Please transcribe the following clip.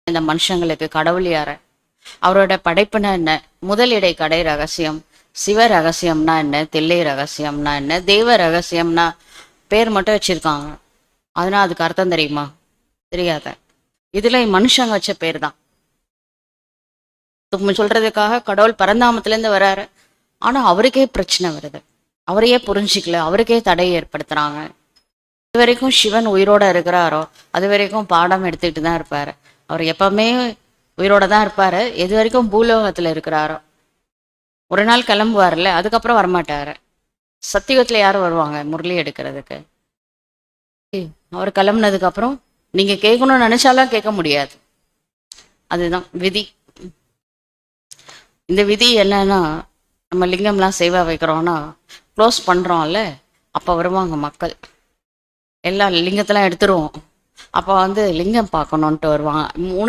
இந்த மனுஷங்களுக்கு கடவுள் யார, அவரோட படைப்புனா என்ன, முதல் இடை கடை ரகசியம், சிவ ரகசியம்னா என்ன, தில்லை ரகசியம்னா என்ன, தெய்வ ரகசியம்னா பேர் மட்டும் வச்சிருக்காங்க. அதனால் அதுக்கு அர்த்தம் தெரியுமா? தெரியாத. இதுல மனுஷங்க வச்ச பேர் தான். சொல்றதுக்காக கடவுள் பரந்தாமத்திலேருந்து வர்றாரு, ஆனா அவருக்கே பிரச்சனை வருது, அவரையே புரிஞ்சிக்கல, அவருக்கே தடை ஏற்படுத்துறாங்க. இது வரைக்கும் சிவன் உயிரோட இருக்கிறாரோ அது வரைக்கும் பாடம் எடுத்துக்கிட்டு தான் இருப்பாரு. அவர் எப்பவுமே உயிரோட தான் இருப்பாரு, எது வரைக்கும் பூலோகத்துல இருக்கிறாரோ. ஒரு நாள் கிளம்புவார்ல, அதுக்கப்புறம் வரமாட்டாரு. சத்தியுகத்துல யாரும் வருவாங்க முரளி எடுக்கிறதுக்கு? அவர் கிளம்புனதுக்கு அப்புறம் நீங்க கேட்கணும்னு நினைச்சாலாம் கேட்க முடியாது. அதுதான் விதி. இந்த விதி என்னன்னா, நம்ம லிங்கம்லாம் சேவா வைக்கிறோம்னா க்ளோஸ் பண்றோம்ல, அப்போ வருவாங்க மக்கள், எல்லா லிங்கத்தெல்லாம் எடுத்துருவோம். அப்போ லிங்கம் பார்க்கணுன்ட்டு வருவாங்க. 3